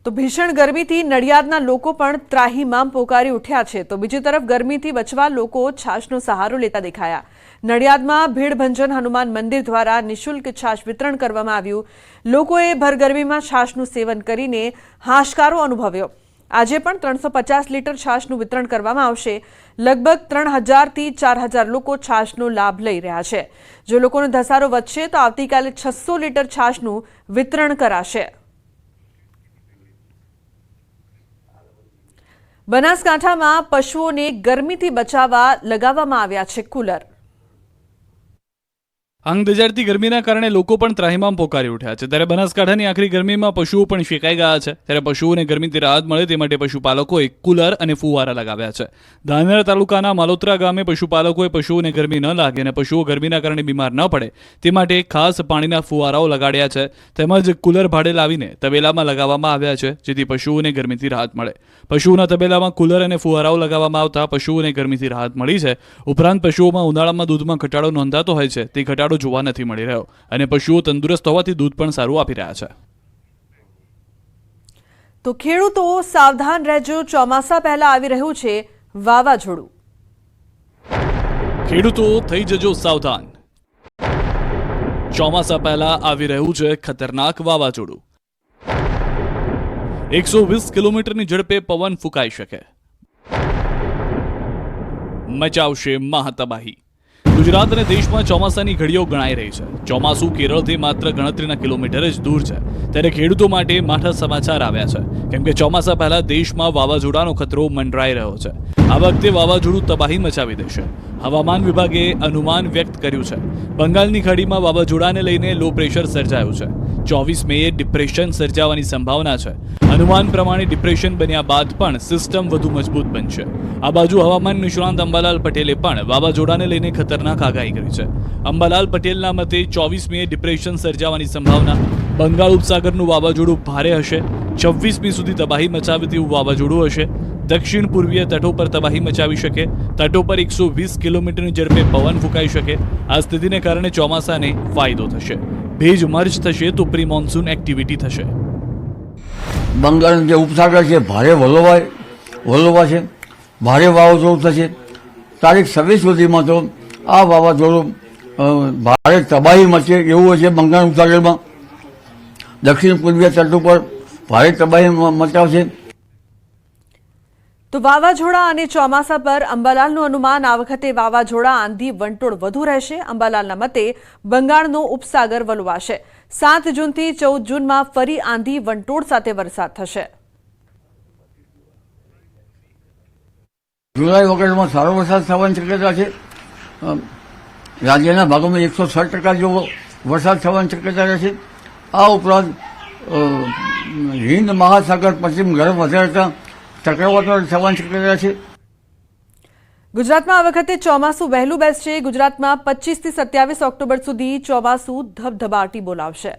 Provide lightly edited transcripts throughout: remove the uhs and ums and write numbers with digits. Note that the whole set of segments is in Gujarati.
તો ભીષણ ગરમીથી નડિયાદના લોકો પણ ત્રાહિમામ પોકારી ઉઠ્યા છે તો બીજી તરફ ગરમીથી બચવા લોકો છાશનો સહારો લેતા દેખાયા। નડિયાદમાં ભીડભંજન હનુમાન મંદિર દ્વારા નિઃશુલ્ક છાશ વિતરણ કરવામાં આવ્યું। લોકોએ ભર ગરમીમાં છાશનું સેવન કરીને હાશકારો અનુભવ્યો। આજે પણ 350 लीटर છાશનું વિતરણ કરવામાં આવશે। લગભગ 3000 થી 4000 લોકો છાશનો લાભ લઈ રહ્યા છે। જો લોકોનો ધસારો વધશે તો આવતીકાલે 600 लीटर છાશનું વિતરણ કરાશે। બનાસકાંઠામાં પશુઓને ગરમીથી બચાવવા લગાવવામાં આવ્યા છે કુલર। આંગ દજાડતી ગરમીના કારણે લોકો પણ ત્રાહિમામ પોકારી ઉઠ્યા છે ત્યારે બનાસકાંઠાની આખરી ગરમીમાં પશુઓ પણ શેકાઈ ગયા છે ત્યારે પશુઓને ગરમીથી રાહત મળે તે માટે પશુપાલકોએ કુલર અને ફુવારા લગાવ્યા છે। ધાનેરા તાલુકાના માલોત્રા ગામે પશુપાલકોએ પશુઓને ગરમી ન લાગે અને પશુઓ ગરમીના કારણે બીમાર ન પડે તે માટે ખાસ પાણીના ફુવારાઓ લગાડ્યા છે તેમજ કુલર ભાડે લાવીને તબેલામાં લગાવવામાં આવ્યા છે જેથી પશુઓને ગરમીથી રાહત મળે। પશુઓના તબેલામાં કુલર અને ફુવારાઓ લગાવવામાં આવતા પશુઓને ગરમીથી રાહત મળી છે। ઉપરાંત પશુઓમાં ઉનાળામાં દૂધમાં ઘટાડો નોંધાતો હોય છે તે ઘટાડો જોવા નથી મળી રહ્યો અને પશુઓ તંદુરસ્ત હોવાથી દૂધ પણ સારું આપી રહ્યા છે। તો ખેડૂતો સાવધાન રહેજો, ચોમાસા પહેલા આવી રહ્યું છે વાવાઝોડું। ખેડૂતો થઈ જજો સાવધાન, ચોમાસા પહેલા આવી રહ્યું છે ખતરનાક વાવાઝોડું। 120 કિલોમીટરની ઝડપે પવન ફૂંકાઈ શકે, મચાવશે મહાતબાહી। ગુજરાત અને દેશમાં ચોમાસાની ઘડીઓ ગણાઈ રહી છે। ચોમાસું કેરળથી માત્ર ગણતરીના કિલોમીટર જ દૂર છે ત્યારે ખેડૂતો માટે માઠા સમાચાર આવ્યા છે કેમ કે ચોમાસા પહેલા દેશમાં વાવાઝોડાનો ખતરો મંડરાઈ રહ્યો છે। આ વખતે વાવાઝોડું તબાહી મચાવી દેશે। હવામાન વિભાગે અનુમાન વ્યક્ત કર્યું છે। બંગાળની ખાડીમાં વાવાઝોડાને લઈને લો પ્રેશર સર્જાયું છે। 24 મેએ ડિપ્રેશન સર્જાવાની સંભાવના છે। અનુમાન પ્રમાણે ડિપ્રેશન બન્યા બાદ પણ સિસ્ટમ વધુ મજબૂત બનશે। આ બાજુ હવામાન નિષ્ણાંત અંબાલાલ પટેલે પણ વાવાઝોડાને લઈને ખતરનાક આગાહી કરી છે। અંબાલાલ પટેલના મતે 24 મેએ ડિપ્રેશન સર્જાવાની સંભાવના। બંગાળ ઉપસાગરનું વાવાઝોડું ભારે હશે। 26 મી સુધી તબાહી મચાવે તેવું વાવાઝોડું હશે। દક્ષિણ પૂર્વીય તટો પર તબાહી મચાવી શકે। તટો પર 120 કિલોમીટરની ઝડપે પવન ફૂંકાઈ શકે। આ સ્થિતિને કારણે ચોમાસાને ફાયદો થશે। ભેજ મર્જ થશે તો પ્રી મોન્સૂન એક્ટિવિટી થશે। બંગાળનો જે ઉપસાગર છે ભારે વલોવા છે, ભારે વાવાઝોડું થશે। તારીખ 26 સુધીમાં તો આ વાવાઝોડું ભારે તબાહી મચે એવું હશે। બંગાળ ઉપસાગરમાં દક્ષિણ પૂર્વીય તટ ઉપર ભારે તબાહી મચાવશે। તો વાવાઝોડા અને ચોમાસા પર અંબાલાલનું અનુમાન આ વખતે વાવાઝોડા આંધી વંટોળ વધુ રહેશે। અંબાલાલના મતે બંગાળનો ઉપસાગર વલોવાશે। 7 જૂનથી 14 જૂનમાં ફરી આંધી વંટોળ સાથે વરસાદ થશે। જુલાઈ ઓગસ્ટમાં સારો વરસાદ થવાની શક્યતા છે। રાજ્યના ભાગોમાં 106% જેવો વરસાદ થવાની શક્યતા રહેશે। આ ઉપરાંત હિન્દ મહાસાગર પશ્ચિમ ગરમ વધારતા ચક્રવાતો થવાની શક્યતા છે। ગુજરાતમાં આ વખતે ચોમાસું વહેલું બેસશે। ગુજરાતમાં 25 થી 27 ઓક્ટોબર સુધી ચોમાસું ધબધબાટી બોલાવશે।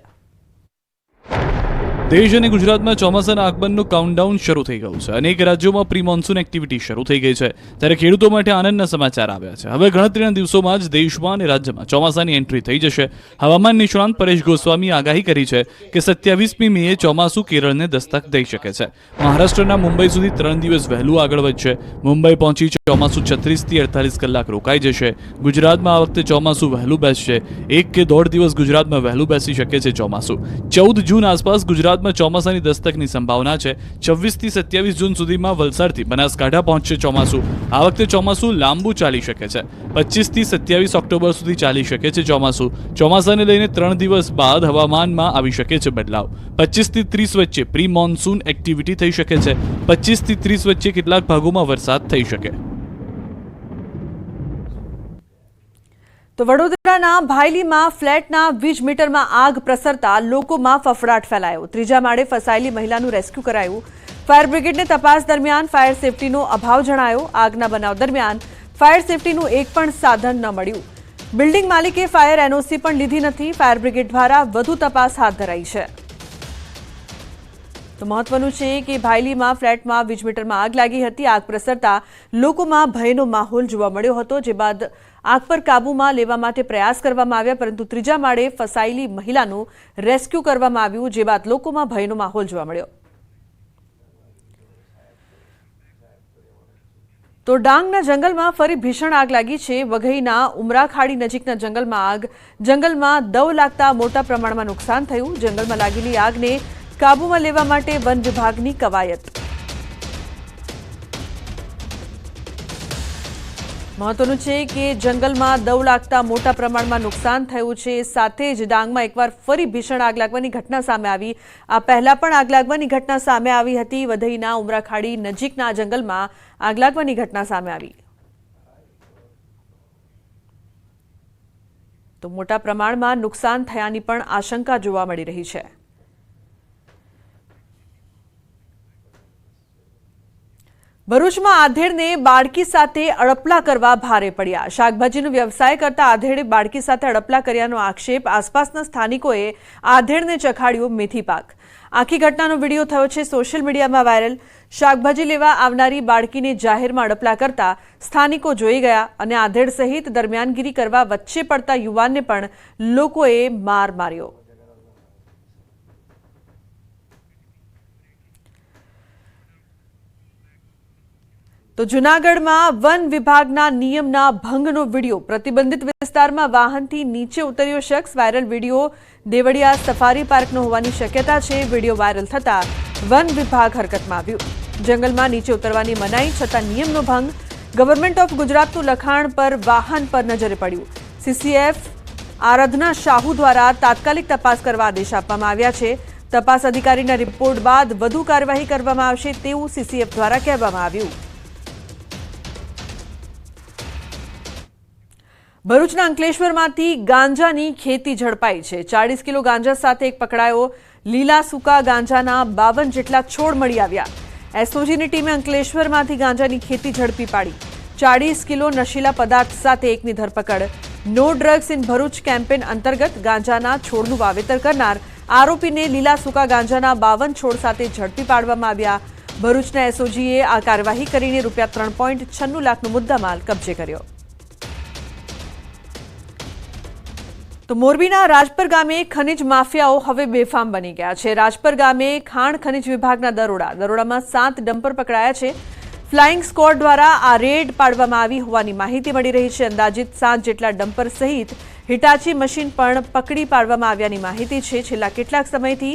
દેશ અને ગુજરાતમાં ચોમાસાના આગમનનું કાઉન્ટડાઉન શરૂ થઈ ગયું છે। અનેક રાજ્યોમાં પ્રી મોન્સૂન એક્ટિવિટી શરૂ થઈ ગઈ છે ત્યારે ખેડૂતો માટે આનંદના સમાચાર આવ્યા છે। હવે ગણતરીના દિવસોમાં જ દેશમાં અને રાજ્યમાં ચોમાસાની એન્ટ્રી થઈ જશે। હવામાન નિષ્ણાંત પરેશ ગોસ્વામીએ આગાહી કરી છે કે 27મી મેએ ચોમાસું કેરળને દસ્તક દઈ શકે છે। મહારાષ્ટ્રના મુંબઈ સુધી 3 દિવસ વહેલું આગળ વધશે। મુંબઈ પહોંચી ચોમાસું 36 થી 48 કલાક રોકાઈ જશે। ગુજરાતમાં આ વખતે ચોમાસું વહેલું બેસશે। 1 કે 1.5 દિવસ ગુજરાતમાં વહેલું બેસી શકે છે ચોમાસું। 14 જૂન આસપાસ ગુજરાતમાં ચોમાસાની દસ્તકની સંભાવના છે। 26 થી 27 જૂન સુધીમાં વલસાડથી બનાસકાંઠા પહોંચશે ચોમાસું। આ વખતે ચોમાસું લાંબુ ચાલી શકે છે। 25 થી 27 ઓક્ટોબર સુધી ચાલી શકે છે ચોમાસું। ચોમાસાને લઈને 3 દિવસ બાદ હવામાનમાં આવી શકે છે બદલાવ। 25 થી 30 વચ્ચે પ્રી મોન્સૂન એક્ટિવિટી થઈ શકે છે। 25 થી 30 વચ્ચે કેટલાક ભાગોમાં વરસાદ થઈ શકે। તો વડોદરાના ભાયલીમાં ફ્લેટના વીજ મીટરમાં આગ પ્રસરતા લોકોમાં ફફડાટ ફેલાયો। ત્રીજા માળે ફસાયેલી મહિલાનું રેસ્ક્યુ કરાયું। ફાયર બ્રિગેડને તપાસ દરમિયાન ફાયર સેફટીનો અભાવ જણાયો। આગના બનાવ દરમિયાન ફાયર સેફટીનું એક પણ સાધન ન મળ્યું। બિલ્ડિંગ માલિકે ફાયર એનઓસી પણ લીધી નથી। ફાયર બ્રિગેડ દ્વારા વધુ તપાસ હાથ ધરાઈ છે। તો મહત્વનું છે કે ભાયલીમાં ફ્લેટમાં વીજ મીટરમાં આગ લાગી હતી। આગ પ્રસરતા લોકોમાં ભયનો માહોલ જોવા મળ્યો હતો જે બાદ આગ પર કાબૂમાં લેવા માટે પ્રયાસ કરવામાં આવ્યા પરંતુ ત્રીજા માળે ફસાયેલી મહિલાનું રેસ્ક્યુ કરવામાં આવ્યું જે બાદ લોકોમાં ભયનો માહોલ જોવા મળ્યો। તો ડાંગના જંગલમાં ફરી ભીષણ આગ લાગી છે. વઘઈના ઉમરા ખાડી નજીકના જંગલમાં દવ લાગતા મોટા પ્રમાણમાં નુકસાન થયું. જંગલમાં લાગેલી આગને કાબૂમાં લેવા માટે વન વિભાગની કવાયત. મહત્વનું છે કે જંગલમાં દવ લાગતા મોટા પ્રમાણમાં નુકસાન થયું છે. સાથે જ ડાંગમાં એકવાર ફરી ભીષણ આગ લાગવાની ઘટના સામે આવી. આ પહેલા પણ આગ લાગવાની ઘટના સામે આવી હતી. વઘઈના ઉમરા ખાડી નજીકના જંગલમાં આગ લાગવાની ઘટના સામે આવી. તો મોટા પ્રમાણમાં નુકસાન થયાની પણ આશંકા જોવા મળી રહી છે. ભરૂચમાં આધેડને બાળકી સાથે અડપલા કરવા ભારે પડ્યા. શાકભાજીનો વ્યવસાય કરતા આધેડે બાળકી સાથે અડપલા કર્યાનો આક્ષેપ. આસપાસના સ્થાનિકોએ આધેડને ચખાડ્યો મેથી પાક. આખી ઘટનાનો વિડીયો થયો છે સોશિયલ મીડિયામાં વાયરલ. શાકભાજી લેવા આવનારી બાળકીને જાહેરમાં અડપલા કરતા સ્થાનિકો જોઈ ગયા અને આધેડ સહિત દરમિયાનગીરી કરવા વચ્ચે પડતા યુવાનને પણ લોકોએ માર માર્યો. તો જૂનાગઢમાં વન વિભાગના નિયમના ભંગનો વિડીયો. પ્રતિબંધિત વિસ્તારમાં વાહનથી નીચે ઉતર્યો શખ્સ. વાયરલ વિડીયો દેવળિયા સફારી પાર્કનો હોવાની શક્યતા છે. વિડીયો વાયરલ થતા વન વિભાગ હરકતમાં આવ્યું. જંગલમાં નીચે ઉતરવાની મનાઈ છતાં નિયમનો ભંગ. ગવર્મેન્ટ ઓફ ગુજરાતનું લખાણ પર વાહન પર નજરે પડ્યું. સીસીએફ આરાધના શાહુ દ્વારા તાત્કાલિક તપાસ કરવા આદેશ આપવામાં આવ્યા છે. તપાસ અધિકારીના રિપોર્ટ બાદ વધુ કાર્યવાહી કરવામાં આવશે તેવું સીસીએફ દ્વારા કહેવામાં આવ્યું. ભરૂચના અંકલેશ્વરમાંથી ગાંજાની ખેતી ઝડપાઈ છે. 40 કિલો ગાંજા સાથે એક પકડાયો. લીલા સૂકા ગાંજાના 52 જેટલા છોડ મળી આવ્યા. એસઓજીની ટીમે અંકલેશ્વરમાંથી ગાંજાની ખેતી ઝડપી પાડી. 40 કિલો નશીલા પદાર્થ સાથે એકની ધરપકડ. No drugs in Bharuch campaign અંતર્ગત ગાંજાના છોડનું વાવેતર કરનાર આરોપીને લીલા સૂકા ગાંજાના 52 છોડ સાથે ઝડપી પાડવામાં આવ્યા. ભરૂચના એસઓજીએ આ કાર્યવાહી કરીને ₹3.96 લાખનો મુદ્દામાલ કબજે કર્યો. તો મોરબીના રાજપર ગામે ખનિજ માફિયાઓ હવે બેફામ બની ગયા છે. રાજપર ગામે ખાણ ખનિજ વિભાગના દરોડામાં 7 ડમ્પર પકડાયા છે. ફ્લાઇંગ સ્ક્વોડ દ્વારા આ રેડ પાડવામાં આવી હોવાની માહિતી મળી રહી છે. અંદાજિત 7 જેટલા ડમ્પર સહિત હિટાચી મશીન પણ પકડી પાડવામાં આવ્યાની માહિતી છે. છેલ્લા કેટલાક સમયથી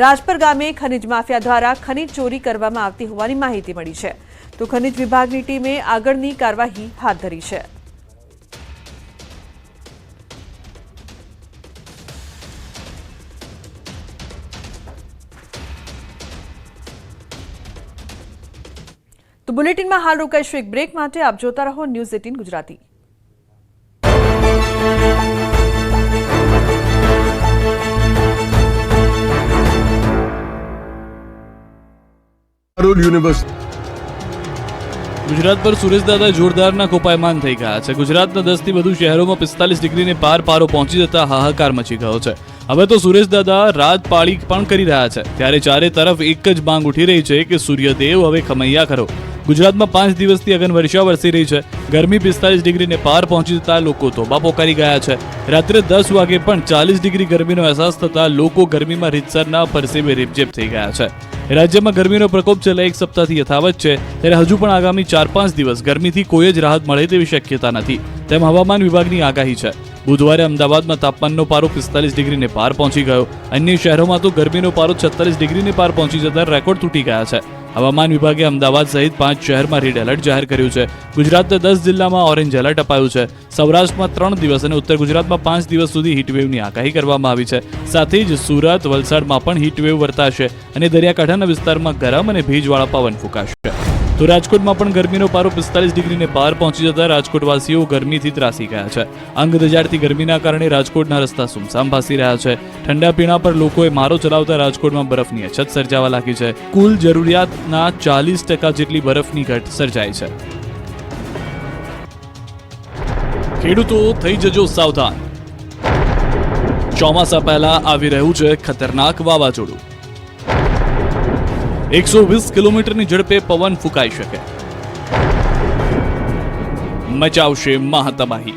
રાજપર ગામે ખનિજ માફિયા દ્વારા ખનિજ ચોરી કરવામાં આવતી હોવાની માહિતી મળી છે. તો ખનિજ વિભાગની ટીમે આગળની કાર્યવાહી હાથ ધરી છે. તો બુલેટિનમાં હાલ રોકાઈશું એક બ્રેક માટે. આપ જોતા રહો ન્યૂઝ 18 ગુજરાતી. ગુજરાત પર સુરેશદાદા જોરદારના કોપાયમાન થઈ ગયા છે. ગુજરાતના 10 થી વધુ શહેરોમાં 45 ડિગ્રીને પાર પારો પહોંચી જતા હાહાકાર મચી ગયો છે. હવે તો સુરેશદાદા રાત પાળી પણ કરી રહ્યા છે. ત્યારે ચારે તરફ એક જ માંગ ઉઠી રહી છે કે સૂર્યદેવ હવે ખમૈયા કરો. ગુજરાતમાં 5 દિવસથી અગનવર્ષા વરસી રહી છે. ગરમી 45 ડિગ્રીને પાર પહોંચી જતા લોકો તોબા પોકારી ગયા છે. રાત્રે 10 વાગે પણ 40 ડિગ્રી ગરમીનો અહેસાસ થતા લોકો ગરમીમાં રીતસરના પરસેવે રેબઝેબ થઈ ગયા છે. રાજ્યમાં ગરમીનો પ્રકોપ છેલ્લા એક સપ્તાહથી યથાવત છે. ત્યારે હજુ પણ આગામી 4-5 દિવસ ગરમીથી કોઈ જ રાહત મળે તેવી શક્યતા નથી તેમ હવામાન વિભાગની આગાહી છે. બુધવારે અમદાવાદમાં તાપમાનનો પારો 45 ડિગ્રીને પાર પહોંચી ગયો. અન્ય શહેરોમાં તો ગરમીનો પારો 46 ડિગ્રીને પાર પહોંચી જતા રેકોર્ડ તૂટી ગયા છે. હવામાન વિભાગે અમદાવાદ સહિત 5 શહેરમાં રેડ એલર્ટ જાહેર કર્યું છે. ગુજરાતના 10 જિલ્લામાં ઓરેન્જ એલર્ટ અપાયું છે. સૌરાષ્ટ્રમાં 3 દિવસ અને ઉત્તર ગુજરાતમાં 5 દિવસ સુધી હીટવેવની આગાહી કરવામાં આવી છે. સાથે જ સુરત, વલસાડમાં પણ હીટવેવ વર્તાશે અને દરિયાકાંઠાના વિસ્તારમાં ગરમ અને ભેજવાળા પવન ફૂંકાશે. તો રાજકોટમાં પણ ગરમીનો પારો 45 ડિગ્રીને પાર પહોંચી જતા રાજકોટવાસીઓ ગરમીથી ત્રાસી ગયા છે. અંગ દજાડતી ગરમીના કારણે રાજકોટના રસ્તા સુમસામ ભાસી રહ્યા છે. ઠંડા પીણા પર લોકોએ મારો ચલાવતા રાજકોટમાં બરફની અછત સર્જાવા લાગી છે. કુલ જરૂરિયાતના 40% જેટલી બરફની ઘટ સર્જાઈ છે. ખેડૂતો થઈ જજો સાવધાન. ચોમાસા પહેલા આવી રહ્યું છે ખતરનાક વાવાઝોડું. 120 કિલોમીટરની ઝડપે પવન ફૂંકાઈ શકે. મચાવશે મહાતબાહી.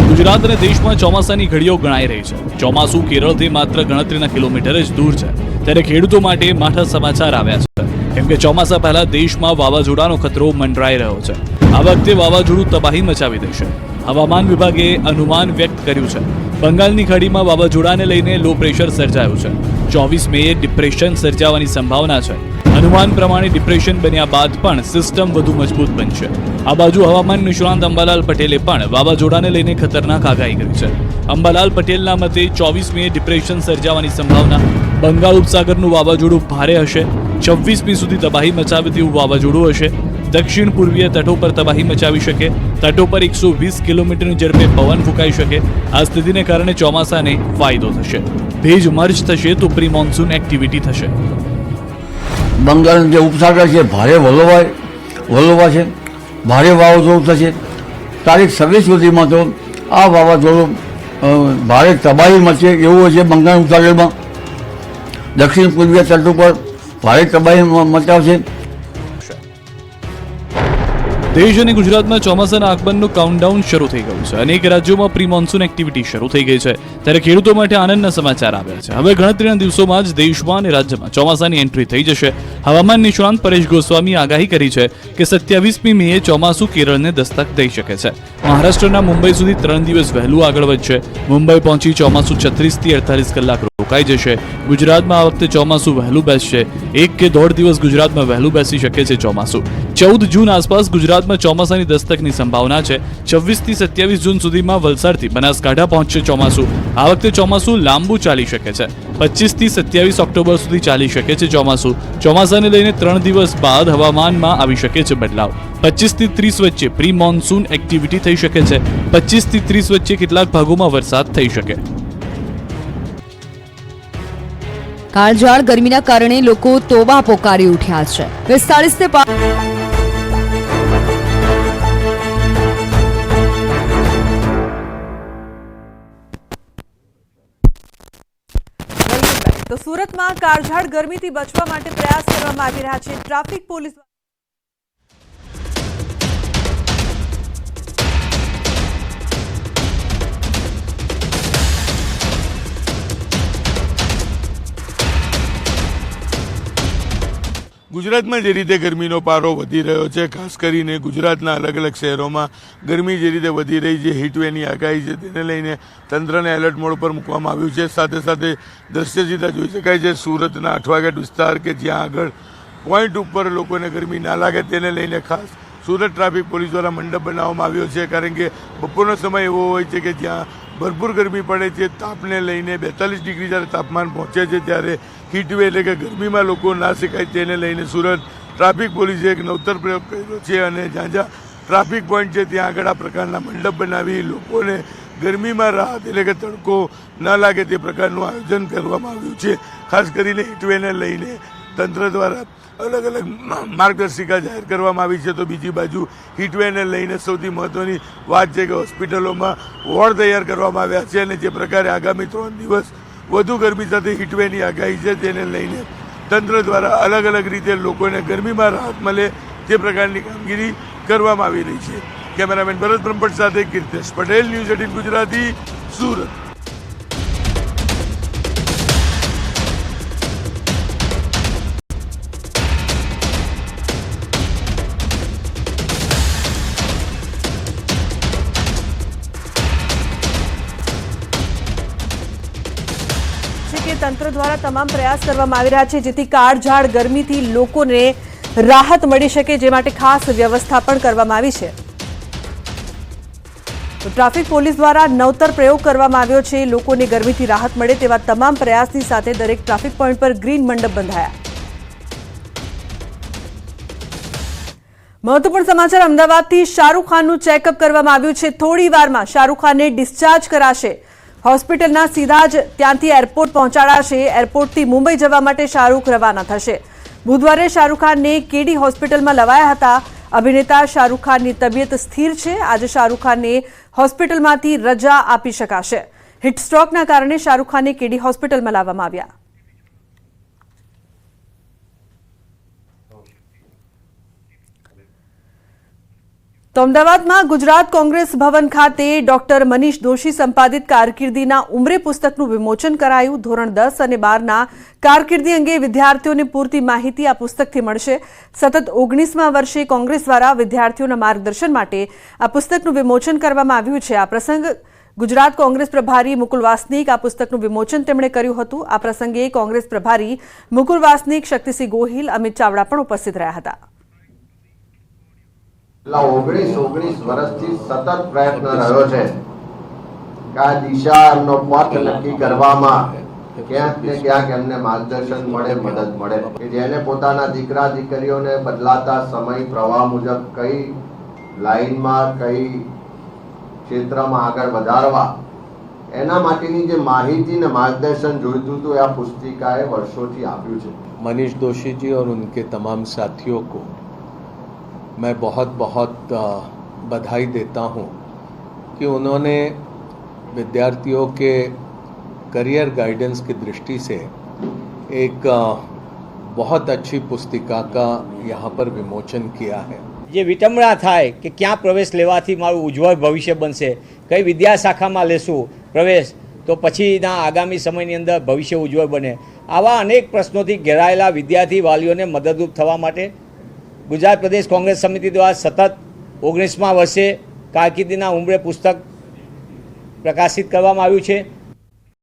ગુજરાત અને દેશમાં ચોમાસાની ઘડીઓ ગણાઈ રહી છે. ચોમાસું કેરળથી માત્ર ગણતરીના કિલોમીટર જ દૂર છે. ત્યારે ખેડૂતો માટે માઠા સમાચાર આવ્યા છે. કેમ કે ચોમાસા પહેલા દેશમાં વાવાઝોડાનો ખતરો મંડરાઈ રહ્યો છે. આ વખતે વાવાઝોડું તબાહી મચાવી દેશે. હવામાન વિભાગે અનુમાન વ્યક્ત કર્યું છે. બંગાળની ખાડીમાં વાવાઝોડાને લઈને લો પ્રેશર સર્જાયું છે. 24 મેએ ડિપ્રેશન સર્જાવાની સંભાવના છે. અનુમાન પ્રમાણે ડિપ્રેશન બન્યા બાદ પણ સિસ્ટમ વધુ મજબૂત બનશે. આ બાજુ હવામાન નિષ્ણાંત અંબાલાલ પટેલે પણ વાવાઝોડાને લઈને ખતરનાક આગાહી કરી છે. અંબાલાલ પટેલના મતે 24 મેએ ડિપ્રેશન સર્જાવાની સંભાવના. બંગાળ ઉપસાગરનું વાવાઝોડું ભારે હશે. 26 મી સુધી તબાહી મચાવે તેવું વાવાઝોડું હશે. દક્ષિણ પૂર્વીય તટો પર તબાહી મચાવી શકે. તટો પર 120 કિલોમીટરની ઝડપે પવન ફૂંકાઈ શકે. આ સ્થિતિને કારણે ચોમાસાને ફાયદો થશે. ભેજ મર્જ થશે તો પ્રી મોન્સૂન એક્ટિવિટી થશે. બંગાળનો જે ઉપસાગર છે ભારે વલોવા છે. ભારે વાવાઝોડું થશે. તારીખ 26 સુધીમાં તો આ વાવાઝોડું ભારે તબાહી મચે એવું છે. બંગાળ ઉપસાગરમાં દક્ષિણ પૂર્વીય તટ ઉપર ભારે તબાહી મચાવશે. દેશ અને ગુજરાતમાં ચોમાસાના આગમનનું કાઉન્ટડાઉન શરૂ થઈ ગયું છે. અનેક રાજ્યોમાં પ્રી મોન્સૂન એક્ટિવિટી શરૂ થઈ ગઈ છે. ત્યારે ખેડૂતો માટે આનંદના સમાચાર આવ્યા છે. હવે ગણતરીના દિવસોમાં જ દેશમાં અને રાજ્યમાં ચોમાસાની એન્ટ્રી થઈ જશે. હવામાન નિષ્ણાંત પરેશ ગોસ્વામીએ આગાહી કરી છે કે 27મી મેએ ચોમાસું કેરળને દસ્તક દઈ શકે છે. મહારાષ્ટ્રના મુંબઈ સુધી 3 દિવસ વહેલું આગળ વધશે. મુંબઈ પહોંચી ચોમાસું 36 થી 48 કલાક રોકાઈ જશે. ગુજરાતમાં આ વખતે ચોમાસું વહેલું બેસશે. 1 કે 1.5 દિવસ ગુજરાતમાં વહેલું બેસી શકે છે ચોમાસું. 14 જૂન આસપાસ ગુજરાતમાં ચોમાસાની દસ્તકની સંભાવના છે. 26 થી 27 જૂન સુધીમાં વલસાડથી બનાસકાંઠા પહોંચશે ચોમાસું. આ વખતે ચોમાસું લાંબુ ચાલી શકે છે. 25 થી 27 ઓક્ટોબર સુધી ચાલી શકે છે ચોમાસું. ચોમાસાને લઈને 3 દિવસ બાદ હવામાનમાં આવી શકે છે બદલાવ. 25 થી 30 વચ્ચે પ્રી મોન્સૂન એક્ટિવિટી થઈ શકે છે. 25 થી 30 વચ્ચે કેટલાક ભાગોમાં વરસાદ થઈ શકે. કાળઝાળ ગરમીના કારણે લોકો તોબા પોકારી ઉઠ્યા છે. 45 તો સુરતમાં કાળઝાળ ગરમીથી બચવા માટે પ્રયાસ કરવામાં આવી રહ્યા છે. ટ્રાફિક પોલીસ ગુજરાતમાં જે રીતે ગરમીનો પારો વધી રહ્યો છે, ખાસ કરીને ગુજરાતના અલગ અલગ શહેરોમાં ગરમી જે રીતે વધી રહી છે, હીટવેવની આગાહી છે, તેને લઈને તંત્રને એલર્ટ મોડ પર મૂકવામાં આવ્યું છે. સાથે સાથે દ્રશ્ય સીધા જોઈ શકાય છે સુરતના અઠવાગઢ વિસ્તાર કે જ્યાં આગળ પોઈન્ટ ઉપર લોકોને ગરમી ના લાગે તેને લઈને ખાસ સુરત ટ્રાફિક પોલીસ દ્વારા મંડપ બનાવવામાં આવ્યો છે. કારણ કે બપોરનો સમય એવો હોય છે કે જ્યાં ભરપૂર ગરમી પડે છે. તાપને લઈને 42 ડિગ્રી જ્યારે તાપમાન પહોંચે છે ત્યારે હીટવેવ એટલે કે ગરમીમાં લોકો ના શીખાય તેને લઈને સુરત ટ્રાફિક પોલીસે એક નવતર પ્રયોગ કર્યો છે અને જ્યાં જ્યાં ટ્રાફિક પોઈન્ટ છે ત્યાં આગળ આ પ્રકારના મંડપ બનાવી લોકોને ગરમીમાં રાહત એટલે કે તડકો ન લાગે તે પ્રકારનું આયોજન કરવામાં આવ્યું છે. ખાસ કરીને હીટવેવને લઈને તંત્ર દ્વારા અલગ અલગ માર્ગદર્શિકા જાહેર કરવામાં આવી છે. તો બીજી બાજુ હીટવેવને લઈને સૌથી મહત્વની વાત છે કે હોસ્પિટલોમાં વોર્ડ તૈયાર કરવામાં આવ્યા છે અને જે પ્રકારે આગામી 3 દિવસ વધુ ગરમી સાથે હીટવેવની આગાહી છે તેને લઈને તંત્ર દ્વારા અલગ અલગ રીતે લોકોને ગરમીમાં રાહત મળે તે પ્રકારની કામગીરી કરવામાં આવી રહી છે. કેમેરામેન ભરત બ્રહ્મભટ્ટ સાથે કીર્તેશ પટેલ, ન્યૂઝ 18 ગુજરાતી, સુરત. કે તંત્ર દ્વારા તમામ પ્રયાસ કરવામાં આવી રહ્યા છે જેથી કાળઝાળ ગરમીથી લોકોને રાહત મળી શકે, જે માટે ખાસ વ્યવસ્થા પણ કરવામાં આવી છે. તો ટ્રાફિક પોલીસ દ્વારા નવતર પ્રયોગ કરવામાં આવ્યો છે. લોકોને ગરમીથી રાહત મળે તેવા તમામ પ્રયાસની સાથે દરેક ટ્રાફિક પોઈન્ટ પર ગ્રીન મંડપ બંધાયા. મહત્વપૂર્ણ સમાચાર અમદાવાદથી શાહરૂખ ખાનનું ચેકઅપ કરવામાં આવ્યું છે. થોડી વારમાં શાહરૂખ ખાનને ડિસ્ચાર્જ કરાશે. હોસ્પિટલના સીધા જ ત્યાંથી એરપોર્ટ પહોંચાડાશે. એરપોર્ટથી મુંબઈ જવા માટે શાહરૂખ રવાના થશે. બુધવારે શાહરૂખ ખાનને કેડી હોસ્પિટલમાં લવાયા હતા. અભિનેતા શાહરૂખ ખાનની તબિયત સ્થિર છે. આજે શાહરૂખ ખાનને હોસ્પિટલમાંથી રજા આપી શકાશે. હિટસ્ટ્રોકના કારણે શાહરૂખ ખાનને કેડી હોસ્પિટલમાં લાવવામાં આવ્યા. તો અમદાવાદમાં ગુજરાત કોંગ્રેસ ભવન ખાતે ડોક્ટર મનીષ દોશી સંપાદિત કારકિર્દીના ઉમરે પુસ્તકનું વિમોચન કરાયું. ધોરણ 10 અને 12ના કારકિર્દી અંગે વિદ્યાર્થીઓને પૂરતી માહિતી આ પુસ્તકથી મળશે. સતત 19મા વર્ષે કોંગ્રેસ દ્વારા વિદ્યાર્થીઓના માર્ગદર્શન માટે આ પુસ્તકનું વિમોચન કરવામાં આવ્યું છે. આ પ્રસંગ ગુજરાત કોંગ્રેસ પ્રભારી મુકુલ વાસનિક આ પુસ્તકનું વિમોચન તેમણે કર્યું હતું. આ પ્રસંગે કોંગ્રેસ પ્રભારી મુકુલ વાસનિક, શક્તિસિંહ ગોહિલ, અમિત ચાવડા પણ ઉપસ્થિત રહ્યા હતા. 19 વર્ષથી સતત પ્રયત્ન રહ્યો છે કે આ દિશાનો પથ નક્કી કરવામાં ક્યાંક ને ક્યાંક એમને માર્ગદર્શન મળે, મદદ મળે, કે જેને પોતાના દીકરા દીકરીઓને બદલાતા સમય પ્રવાહ મુજબ કઈ લાઈનમાં, કઈ ક્ષેત્રમાં આગળ વધારવા, એના માટેની જે માહિતી ને માર્ગદર્શન જોઈતું હતું આ પુસ્તિકાએ વર્ષોથી આપ્યું છે. मनीष दोशी जी और उनके तमाम साथियों को मैं बहुत बहुत बधाई देता हूँ कि उन्होंने विद्यार्थियों के करियर गाइडेंस की दृष्टि से एक बहुत अच्छी पुस्तिका का यहाँ पर विमोचन किया है. જે વિટંબણા થાય કે ક્યાં પ્રવેશ લેવાથી મારું ઉજ્જવળ ભવિષ્ય બનશે, કઈ વિદ્યાશાખામાં લેશું પ્રવેશ તો પછીના આગામી સમયની અંદર ભવિષ્ય ઉજ્જવળ બને, આવા અનેક પ્રશ્નોથી ઘેરાયેલા વિદ્યાર્થી વાલીઓને મદદરૂપ થવા માટે ગુજરાત પ્રદેશ કોંગ્રેસ સમિતિ દ્વારા સતત 19મા વર્ષે કારકિર્દીના ઉંમરે પુસ્તક પ્રકાશિત કરવામાં આવ્યું છે.